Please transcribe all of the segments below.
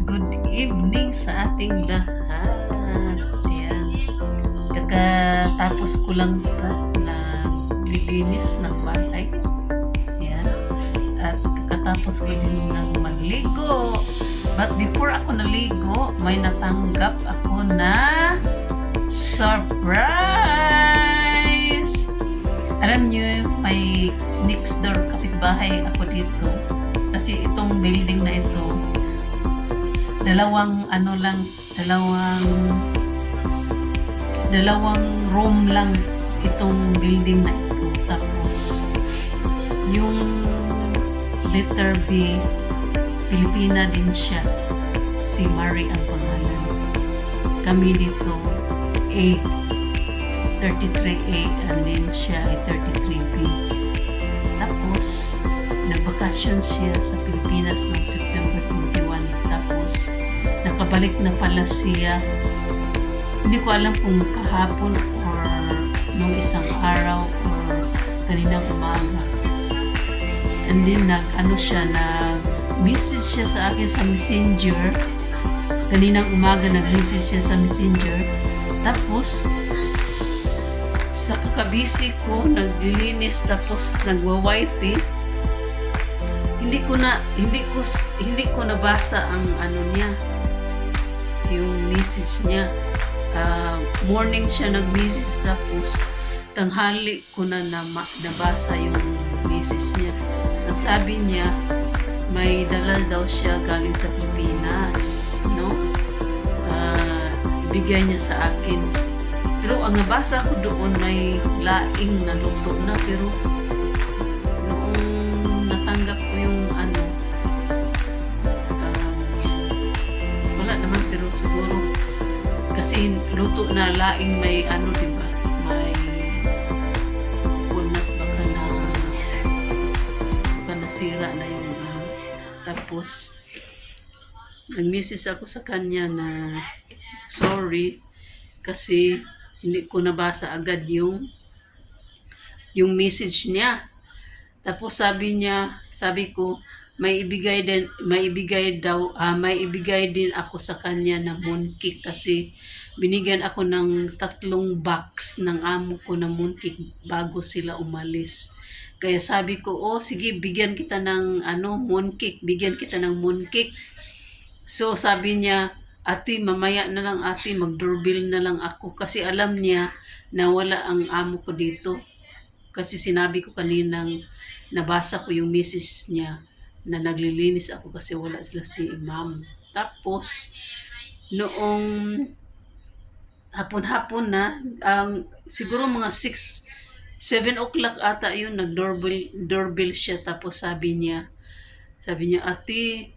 good evening sa ating lahat. Ayan, kakatapos ko lang naglilinis ng bahay. Ayan, at kakatapos ko din ng maligo. But before ako naligo, may natanggap ako na surprise! Alam nyo, may next door kapitbahay ako dito. Kasi itong building na ito, dalawang room lang itong building na ito. Tapos yung letter B, Pilipina din siya. Si Marie ang pangalan. Kami dito A, 33A, and then siya ay 33B. Tapos nagbakasyon siya sa Pilipinas noong September 21. Tapos nakabalik na pala siya, hindi ko alam kung kahapon or nung isang araw or kaninang umaga. And then nag-message siya sa akin sa Messenger. Kaninang umaga nag-message siya sa Messenger. Tapos sa kakabisi ko, naglilinis, tapos nagwa-whitey. Hindi ko nabasa ang niya, yung message niya. Morning siya nag-message, tapos tanghali ko na nabasa yung message niya. Ang sabi niya, may dala daw siya galing sa Pilipinas, no? Ibigay niya sa akin. Pero ang nabasa ko doon, may laing na luto na, pero noong natanggap ko yung wala naman, pero siguro kasi luto na laing may diba, may coconut, baka nasira na yung tapos nag-message ako sa kanya na sorry kasi hindi ko nabasa agad yung message niya. Tapos sabi ko, may ibigay din ako sa kanya na mooncake kasi binigyan ako ng 3 box ng amo ko na mooncake bago sila umalis. Kaya sabi ko, sige, bigyan kita ng mooncake. So sabi niya, ate, mamaya na lang ate, mag-doorbell na lang ako. Kasi alam niya na wala ang amo ko dito. Kasi sinabi ko kaninang nabasa ko yung message niya na naglilinis ako kasi wala sila si Imam. Tapos, noong hapon-hapon na, siguro mga 7 o'clock ata yun, nag-doorbell siya. Tapos sabi niya, ate,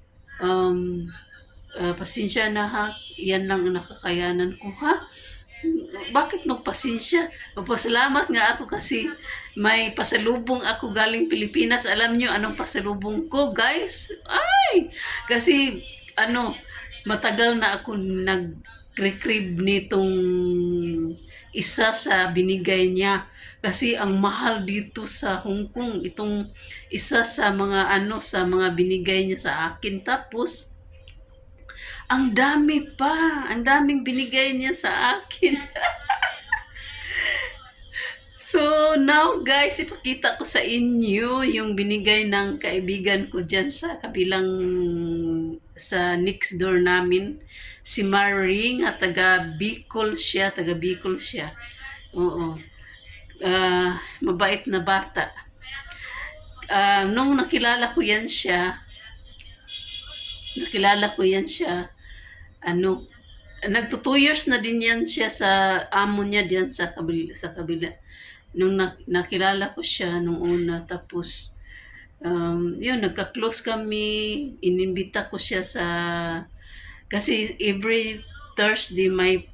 pasensya na ha, yan lang ang nakakayanan ko. Ha? Bakit magpasensya? Magpasalamat nga ako kasi may pasalubong ako galing Pilipinas. Alam nyo anong pasalubong ko, guys? Ay! Kasi matagal na ako nag-recrieve nitong isa sa binigay niya. Kasi ang mahal dito sa Hong Kong itong isa sa mga sa mga binigay niya sa akin. Tapos ang daming binigay niya sa akin. So now guys, ipakita ko sa inyo yung binigay ng kaibigan ko dyan sa kabilang, sa next door namin. Si Maring, at taga Bicol siya. Oo. Mabait na bata. Nung nakilala ko yan siya, nagto 2 years na din yan siya sa amo niya diyan sa kabila. Nung nakilala ko siya nung una, tapos yun, nagka-close kami. Inimbita ko siya kasi every Thursday may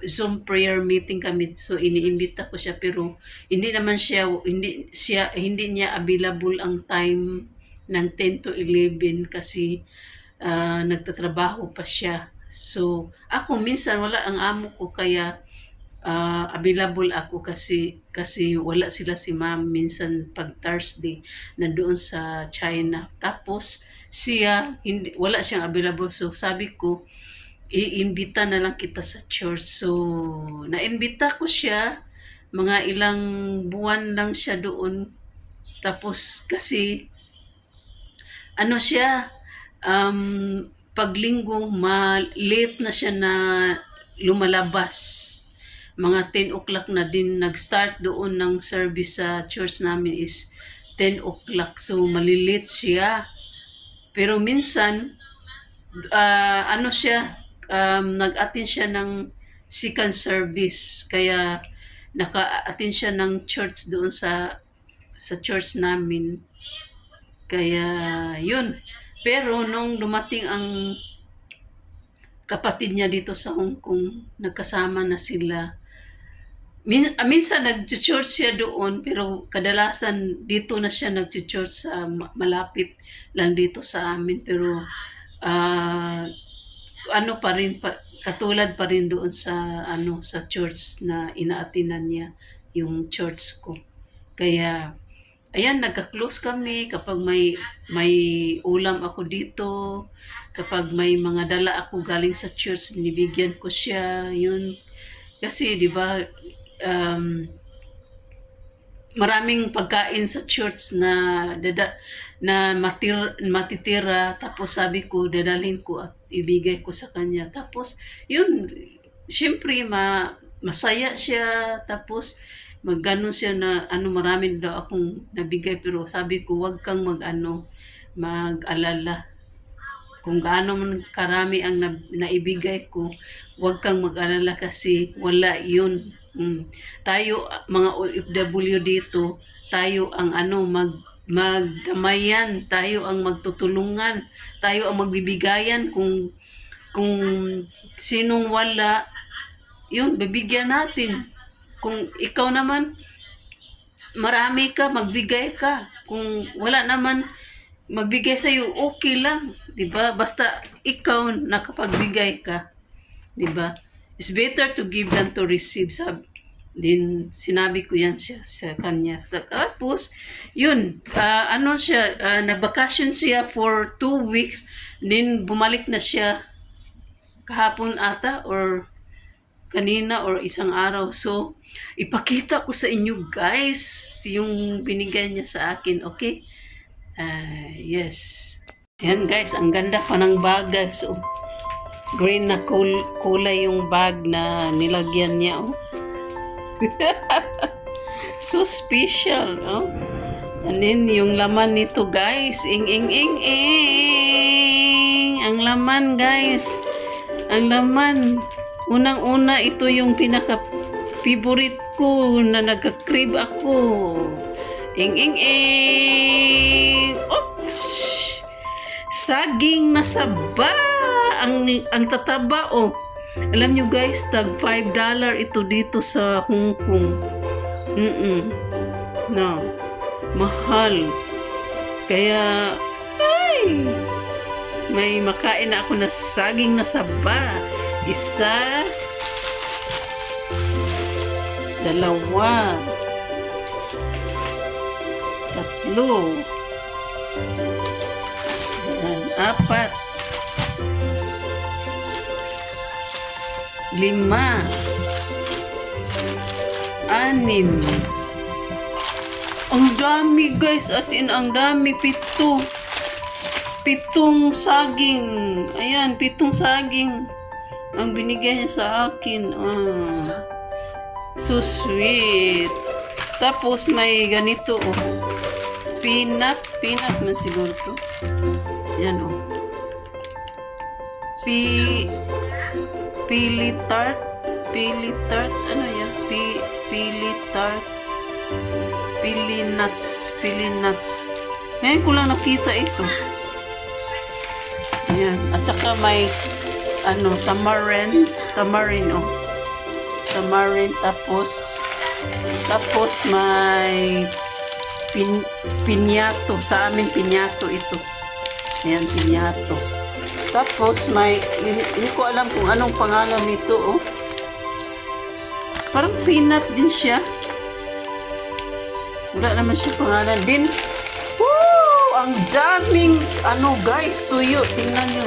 Zoom prayer meeting kami, so iniimbita ko siya, pero hindi niya available ang time ng 10 to 11 kasi nagtatrabaho pa siya. So ako minsan wala ang amo ko, kaya available ako kasi wala sila si ma'am minsan pag Thursday nandoon sa China. Tapos siya hindi wala siyang available, so sabi ko iimbita na lang kita sa church. So naimbita ko siya, mga ilang buwan lang siya doon. Tapos kasi ano siya, paglinggo late na siya na lumalabas. Mga 10 o'clock na din nag-start doon ng service sa church namin is 10 o'clock. So malilate siya. Pero minsan ano siya, nag-attend siya ng second service. Kaya naka-attend siya ng church doon sa church namin. Kaya yun. Pero nung dumating ang kapatid niya dito sa Hong Kong, nagkasama na sila. Minsan nag-church siya doon, pero kadalasan dito na siya nag-church sa malapit lang dito sa amin. Pero ano pa rin, katulad pa rin doon sa sa church na inaatinan niya, yung church ko. Kaya ayan, nagka-close kami kapag may ulam ako dito, kapag may mga dala ako galing sa church, binibigyan ko siya, yun. Kasi 'di ba, maraming pagkain sa church na matitira, tapos sabi ko dadalhin ko at ibigay ko sa kanya. Tapos yun, syempre masaya siya, tapos magganon siya na marami daw akong nabigay, pero sabi ko wag kang mag-alala kung gaano man karami ang naibigay ko, wag kang mag-alala kasi wala yun. Tayo mga OFW dito, tayo ang magdamayan, tayo ang magtutulungan, tayo ang magbibigayan. Kung sinong wala, yun, bibigyan natin. Kung ikaw naman, marami ka, magbigay ka. Kung wala naman, magbigay sa'yo, okay lang. Diba? Basta ikaw nakapagbigay ka. Diba? It's better to give than to receive. Sinabi ko yan siya sa kanya. Tapos, yun, nag-vacation siya for 2 weeks. Then, bumalik na siya kahapon ata or kanina or isang araw. So, ipakita ko sa inyo guys yung binigay niya sa akin, okay? Yes. Yan guys, ang ganda pa ng bag. So, green na kulay yung bag na nilagyan niya. Oh. So special. Oh. And then yung laman nito guys, ing. Ang laman guys. Ang laman. Unang-una, ito yung pinaka-favorite ko na nagka-crave ako. Ing. Oops! Saging na saba. Ang tataba, oh. Alam nyo guys, tag $5 ito dito sa Hong Kong. No. Mahal. Kaya, may makain na ako na saging na saba. 1, 2, 3, 4, 5, 6, 7, 8, ang dami guys, as in ang dami, 7 saging. Ayan, 7 saging ang binigay niya sa akin. So sweet. Tapos may ganito, oh. Peanut man siguro to. Yan, oh. Pili tart, ano yan? Pili tart, pili nuts. Ngayon ko lang nakita ito. Ayan. At saka may tamarin, oh. Tamarin, tapos may pinyato. Sa amin pinyato ito. Ayan, pinyato. Tapos may, hindi ko alam kung anong pangalan nito, oh. Parang peanut din siya. Wala naman siya pangalan din. Woo! Ang daming, guys, tuyo. Tingnan nyo.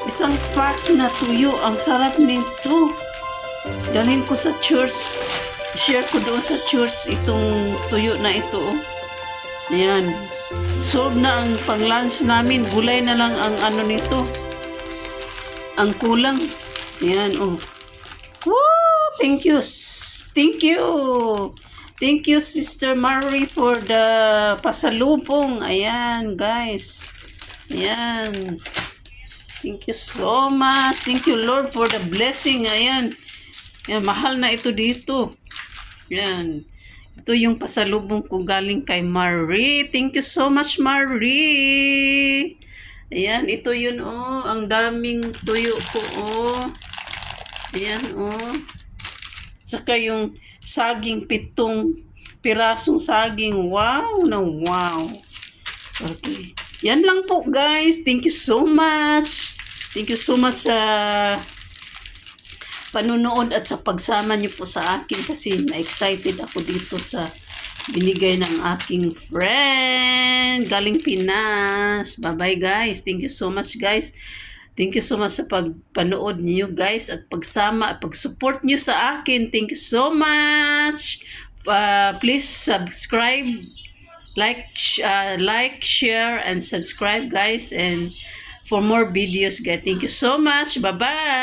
Isang pack na tuyo. Ang sarap nito. Dalhin ko sa church. Share ko doon sa church itong tuyo na ito. Oh. Ayan. Solve na ang pang-lunch namin. Gulay na lang ang nito. Ang kulang. Ayan, oh. Woo! Thank you. Thank you. Thank you, Sister Marie, for the pasalubong. Ayan, guys. Ayan. Thank you so much. Thank you, Lord, for the blessing. Ayan. Ayan, mahal na ito dito. Ayan. Ito yung pasalubong ko galing kay Marie. Thank you so much, Marie. Ayan, ito yun, oh. Ang daming tuyo ko, oh. Ayan, oh. Saka yung saging, 7 pirasong saging. Wow na wow. Okay. Yan lang po, guys. Thank you so much. Thank you so much sa panunood at sa pagsama niyo po sa akin kasi na-excited ako dito sa binigay ng aking friend galing Pinas. Bye-bye, guys. Thank you so much, guys. Thank you so much sa pagpanood niyo, guys, at pagsama at pag-support niyo sa akin. Thank you so much. Please subscribe, like, share, and subscribe, guys. And for more videos, guys. Thank you so much. Bye-bye.